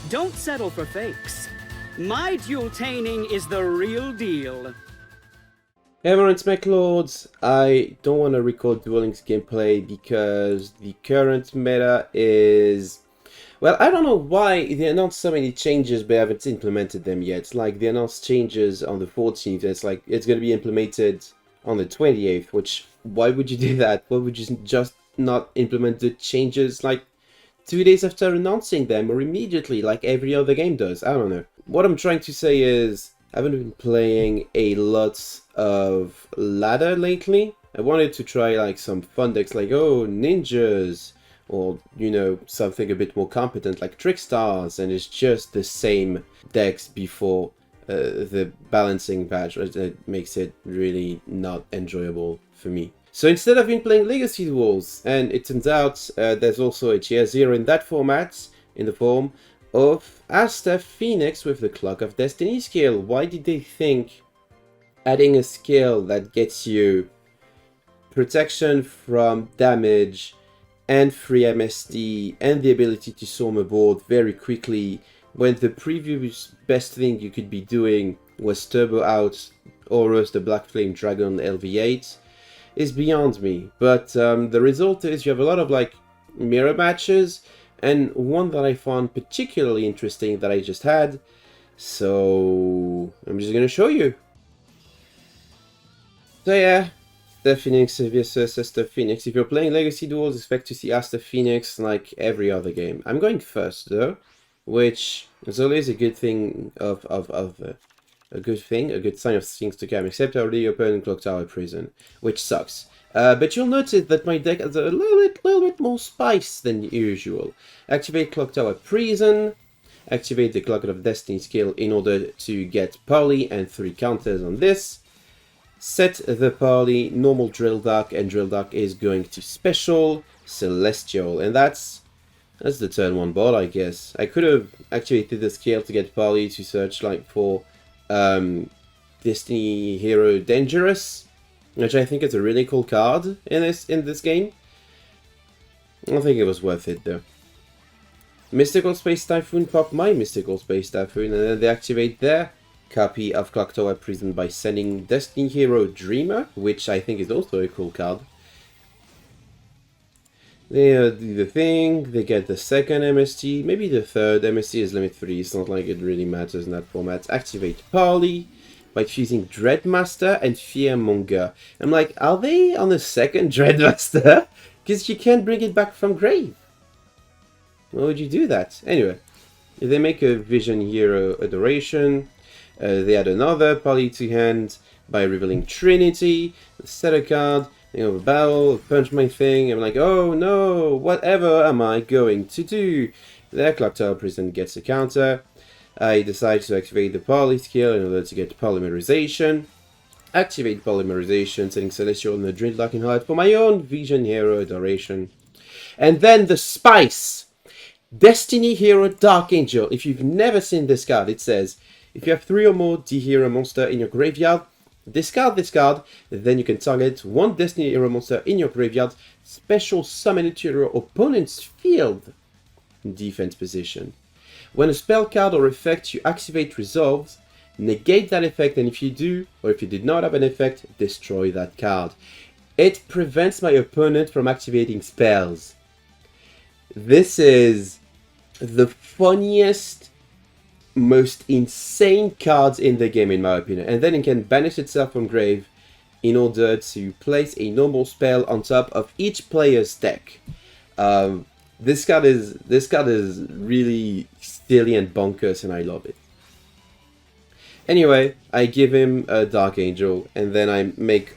Don't settle for fakes. My duel-taining is the real deal. Hey everyone, it's mekklord. I don't want to record Dueling's gameplay because the current meta is... Well, I don't know why they announced so many changes but haven't implemented them yet. Like, they announced changes on the 14th, and it's like, it's going to be implemented on the 28th, which, why would you do that? Why would you just not implement the changes, like, 2 days after announcing them, or immediately, like every other game does? I don't know. What I'm trying to say is, I haven't been playing a lot of ladder lately. I wanted to try like some fun decks like, oh, ninjas, or, you know, something a bit more competent like trick stars, and it's just the same decks before the balancing patch. It makes it really not enjoyable for me. So instead I've been playing Legacy Duels, and it turns out there's also a tier 0 in that format, in the form of Asta Phoenix with the Clock of Destiny skill. Why did they think adding a skill that gets you protection from damage and free MSD and the ability to storm a board very quickly when the previous best thing you could be doing was turbo out Horus the Black Flame Dragon LV8 is beyond me. But the result is you have a lot of like mirror matches, and one that I found particularly interesting that I just had, so I'm just gonna show you. So yeah, Asta Phoenix versus Asta Phoenix. If you're playing Legacy Duels, expect to see Asta Phoenix like every other game. I'm going first though, which is always a good thing a good sign of things to come, except I already opened Clock Tower Prison, which sucks. But you'll notice that my deck has a little bit more spice than usual. Activate Clock Tower Prison, activate the Clock of Destiny skill in order to get parley and 3 counters on this. Set the parley, normal Drill Dark, and Drill Dark is going to special Celestial, and that's the turn 1 board, I guess. I could have activated the skill to get parley to search like for Destiny Hero Dangerous, which I think is a really cool card in this game. I don't think it was worth it though. Mystical Space Typhoon pop my Mystical Space Typhoon, and then they activate their copy of Clock Tower Prison by sending Destiny Hero Dreamer, which I think is also a cool card. They do the thing, they get the second MST, maybe the third. MST is limit 3, it's not like it really matters in that format. Activate Parley by choosing Dreadmaster and Fearmonger. I'm like, are they on the second Dreadmaster? Because you can't bring it back from grave. Why would you do that? Anyway, they make a Vision Hero Adoration. They add another Parley to hand by revealing Trinity, set a card, think of a barrel, punch my thing. I'm like, oh no, whatever am I going to do? Their Clock Tower Prison gets a counter. I decide to activate the Parley skill in order to get Polymerization. Activate Polymerization, setting Celestial and the Drill Dark in Heart for my own Vision Hero Adoration. And then the spice! Destiny Hero Dark Angel. If you've never seen this card, it says, if you have 3 or more D-Hero monster in your graveyard, discard this card, then you can target 1 Destiny Hero monster in your graveyard, special summon it to your opponent's field defense position. When a spell card or effect you activate resolves, negate that effect, and if you do, or if you did not have an effect, destroy that card. It prevents my opponent from activating spells. This is the funniest, most insane cards in the game in my opinion. And then it can banish itself from grave in order to place a normal spell on top of each player's deck. This card is really silly and bonkers, and I love it. Anyway, I give him a Dark Angel, and then I make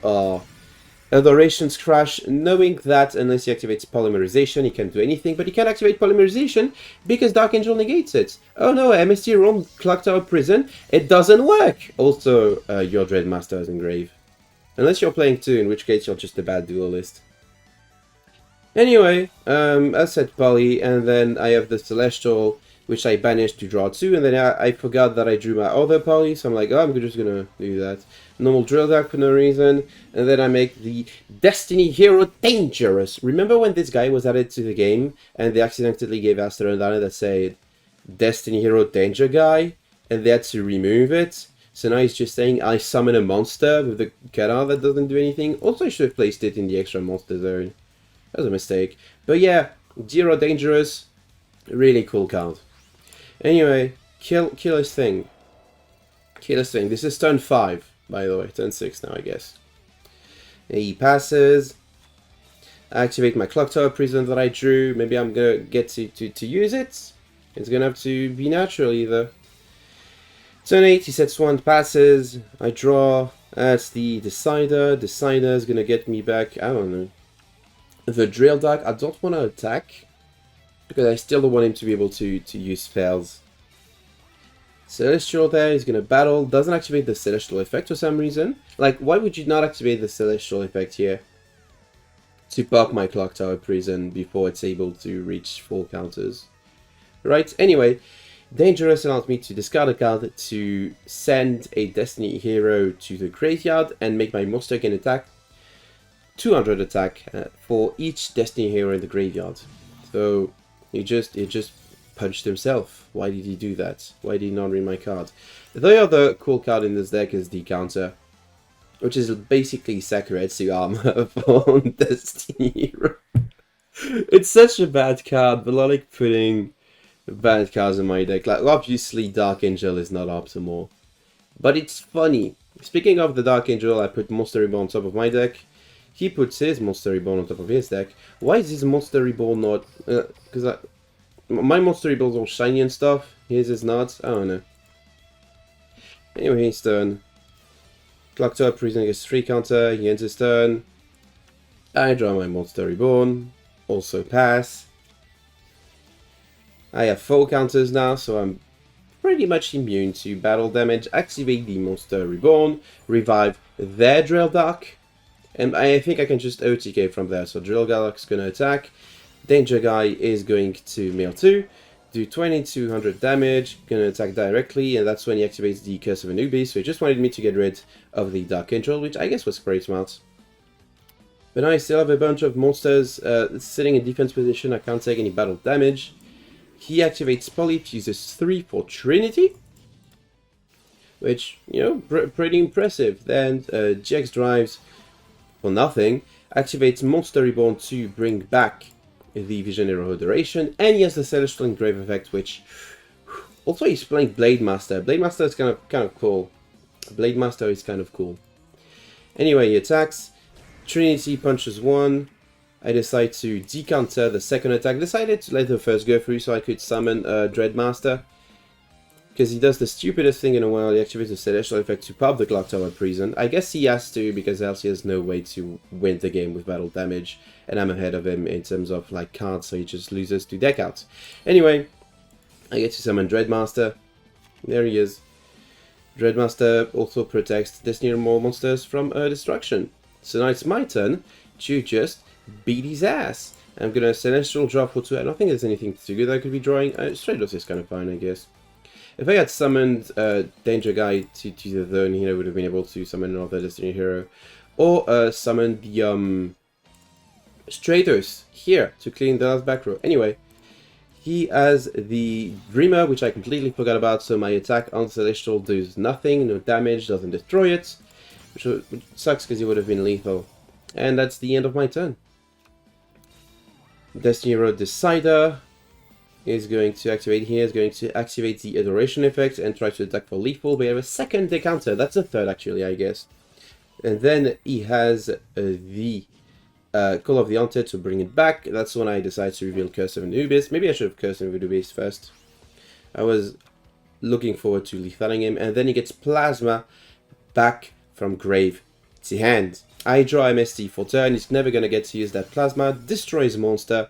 Adoration's Crash, knowing that unless he activates Polymerization, he can't do anything, but he can activate Polymerization because Dark Angel negates it. Oh no, MST roam Clock Tower Prison, it doesn't work! Also, your Dreadmaster is in grave. Unless you're playing 2, in which case you're just a bad duelist. Anyway, I set Poly, and then I have the Celestial, which I banished to draw 2, and then I forgot that I drew my other Poly, so I'm like, oh, I'm just gonna do that. Normal Drill Dark for no reason, and then I make the Destiny Hero Dangerous. Remember when this guy was added to the game, and they accidentally gave Aster and Dana that said, Destiny Hero Danger Guy, and they had to remove it. So now he's just saying, I summon a monster with the kata that doesn't do anything. Also, I should have placed it in the extra monster zone. That was a mistake. But yeah, Zero Dangerous, really cool card. Anyway, kill his thing. Kill his thing. This is turn 5, by the way. Turn 6 now, I guess. He passes. I activate my Clock Tower Prison that I drew. Maybe I'm gonna get to use it. It's gonna have to be natural either. Turn 8, he sets 1, passes. I draw. That's the Decider. Decider is gonna get me back, I don't know. The Drill Dog, I don't want to attack. Because I still don't want him to be able to use spells. Celestial there, he's gonna battle. Doesn't activate the Celestial effect for some reason. Like, why would you not activate the Celestial effect here? To pop my Clock Tower Prison before it's able to reach 4 counters. Right, anyway, Dangerous allows me to discard a card to send a Destiny Hero to the graveyard and make my monster gain attack 200 attack for each Destiny Hero in the graveyard. So he just punched himself. Why did he do that? Why did he not read my card? The other cool card in this deck is the counter, which is basically Sakuretsu armor for Destiny Hero. It's such a bad card, but I like putting bad cards in my deck. Like, obviously Dark Angel is not optimal, but it's funny. Speaking of the Dark Angel, I put Monster Reborn on top of my deck. He puts his Monster Reborn on top of his deck. Why is his Monster Reborn not... Because my Monster Reborn is all shiny and stuff. His is not. I don't know. Anyway, his turn. Clock Tower Prison gets 3 counter. He ends his turn. I draw my Monster Reborn. Also pass. I have 4 counters now, so I'm pretty much immune to battle damage. Activate the Monster Reborn. Revive their Drill Dog. And I think I can just OTK from there. So Drill Dog's going to attack. Danger Guy is going to mill 2. Do 2200 damage. Going to attack directly. And that's when he activates the Curse of Anubis. So he just wanted me to get rid of the Dark Angel, which I guess was pretty smart. But now I still have a bunch of monsters sitting in defense position. I can't take any battle damage. He activates Polyp, uses 3 for Trinity. Which, you know, pretty impressive. Then GX drives for nothing. Activates Monster Reborn to bring back the Visionary Adoration. And he has the Celestial Engrave effect, which... Also, he's playing Blade Master. Blade Master is kind of cool. Blade Master is kind of cool. Anyway, he attacks. Trinity punches 1. I decide to decounter the second attack. Decided to let the first go through so I could summon Dreadmaster. Because he does the stupidest thing in the world. He activates the Celestial effect to pop the Clock Tower Prison. I guess he has to, because else he has no way to win the game with battle damage. And I'm ahead of him in terms of like cards, so he just loses to deck out. Anyway, I get to summon Dreadmaster. There he is. Dreadmaster also protects Destiny Hero monsters from destruction. So now it's my turn to just beat his ass. I'm gonna Celestial draw for 2. I don't think there's anything too good I could be drawing. Straight Loss is kind of fine, I guess. If I had summoned Danger Guy to the zone, he would have been able to summon another Destiny Hero. Or summon the Stratos here to clean the last back row. Anyway, he has the Dreamer, which I completely forgot about, so my attack on Celestial does nothing, no damage, doesn't destroy it. Which sucks because he would have been lethal. And that's the end of my turn. Destiny Hero Decider is going to activate here, is going to activate the Adoration effect and try to attack for lethal. We have a second decounter, that's a third actually, I guess. And then he has the Call of the Haunted to bring it back. That's when I decide to reveal Curse of Anubis. Maybe I should have Curse of Anubis first. I was looking forward to lethaling him. And then he gets Plasma back from grave to hand. I draw MST for turn. He's never going to get to use that Plasma. Destroys monster.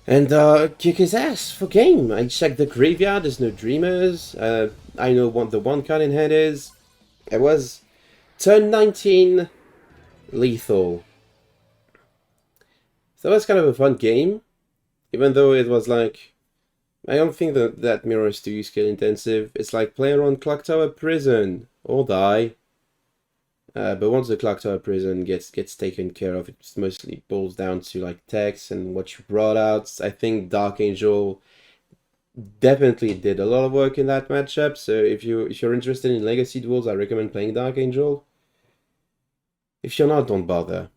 And kick his ass for game. I check the graveyard. There's no Dreamers. I know what the one card in hand is. It was turn 19 lethal. So that was kind of a fun game. Even though it was like... I don't think that mirror is too skill intensive. It's like play around Clock Tower Prison. Or die. But once the Clock Tower Prison gets taken care of, it mostly boils down to like text and what you brought out. I think Dark Angel definitely did a lot of work in that matchup. So if you're interested in Legacy Duels, I recommend playing Dark Angel. If you're not, don't bother.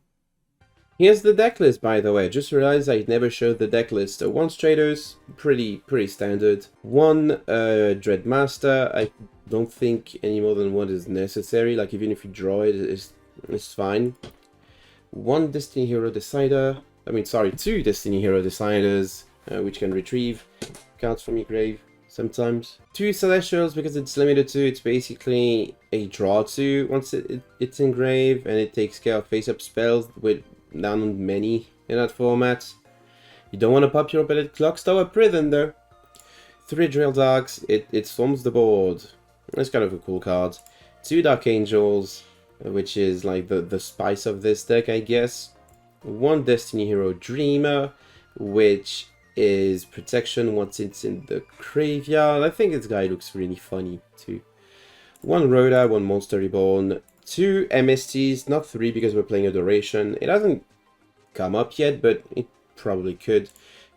Here's the deck list, by the way. Just realized I never showed the deck list. So 1 Stratos, pretty standard. 1 Dreadmaster. I don't think any more than 1 is necessary. Like even if you draw it, it's fine. 1 Destiny Hero Decider. I mean, sorry, 2 Destiny Hero Deciders, which can retrieve cards from your grave sometimes. 2 Celestials, because it's limited to, it's basically a draw 2 once it's in grave, and it takes care of face-up spells with down on many in that format. You don't want to pop your Bellet Clock Tower Prison though. 3 Drill Dogs, it storms the board. That's kind of a cool card. 2 Dark Angels, which is like the spice of this deck, I guess. 1 Destiny Hero Dreamer, which is protection once it's in the graveyard. I think this guy looks really funny too. 1 Rhoda, 1 Monster Reborn, 2 MSTs, not 3 because we're playing Adoration. It hasn't come up yet, but it probably could.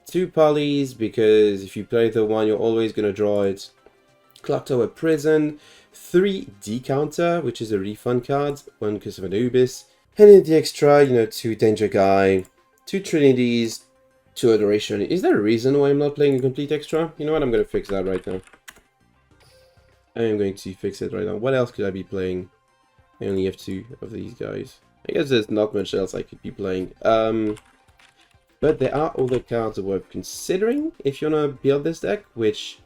2 Polys, because if you play the 1, you're always going to draw it. Clock Tower Prison. 3 Decounter, which is a refund card, 1 Curse of Anubis. And in the extra, you know, 2 Danger Guy, 2 Trinities, 2 Adoration. Is there a reason why I'm not playing a complete extra? You know what, I'm going to fix that right now. I am going to fix it right now. What else could I be playing? I only have 2 of these guys. I guess there's not much else I could be playing. But there are other cards worth considering if you want to build this deck, which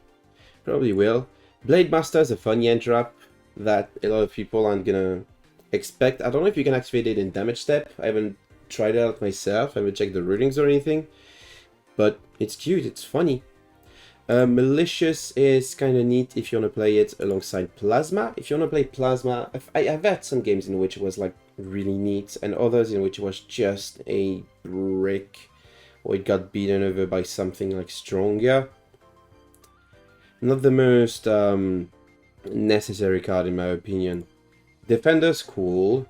probably will. Blade Master is a fun Yen drop that a lot of people aren't gonna expect. I don't know if you can activate it in damage step. I haven't tried it out myself. I haven't checked the rulings or anything. But it's cute, it's funny. Malicious is kind of neat if you want to play it alongside Plasma. If you want to play Plasma, I've had some games in which it was like really neat, and others in which it was just a brick, or it got beaten over by something like stronger. Not the most necessary card in my opinion. Defender's cool.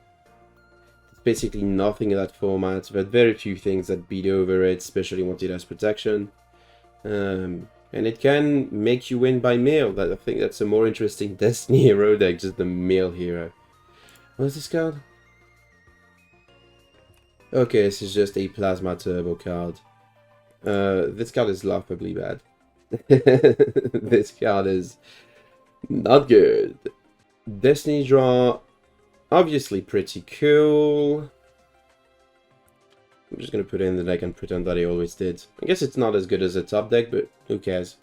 It's basically nothing in that format, but very few things that beat over it, especially once it has protection. And it can make you win by mail. I think that's a more interesting Destiny Hero deck, just the mail hero. What's this card? Okay, this is just a Plasma Turbo card. This card is laughably bad. This card is not good. Destiny Draw, obviously pretty cool. I'm just going to put it in the deck and pretend that I always did. I guess it's not as good as a top deck, but who cares.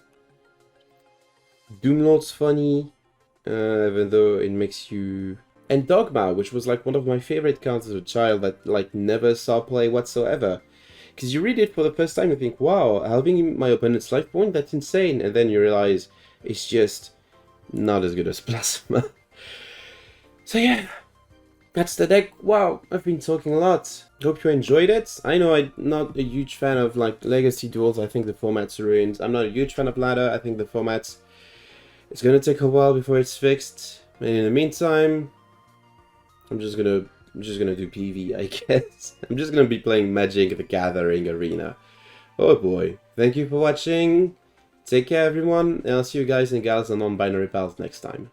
Doomlord's funny, even though it makes you... And Dogma, which was like one of my favorite cards as a child that like never saw play whatsoever. Because you read it for the first time and think, wow, halving my opponent's life point, that's insane. And then you realize it's just not as good as Plasma. So yeah. That's the deck. Wow, I've been talking a lot. Hope you enjoyed it. I know I'm not a huge fan of like Legacy Duels. I think the format's ruined. I'm not a huge fan of Ladder. I think the format's... It's gonna take a while before it's fixed. And in the meantime, I'm just gonna do PV, I guess. I'm just gonna be playing Magic the Gathering Arena. Oh boy. Thank you for watching. Take care everyone, and I'll see you guys and gals on Non-Binary Pals next time.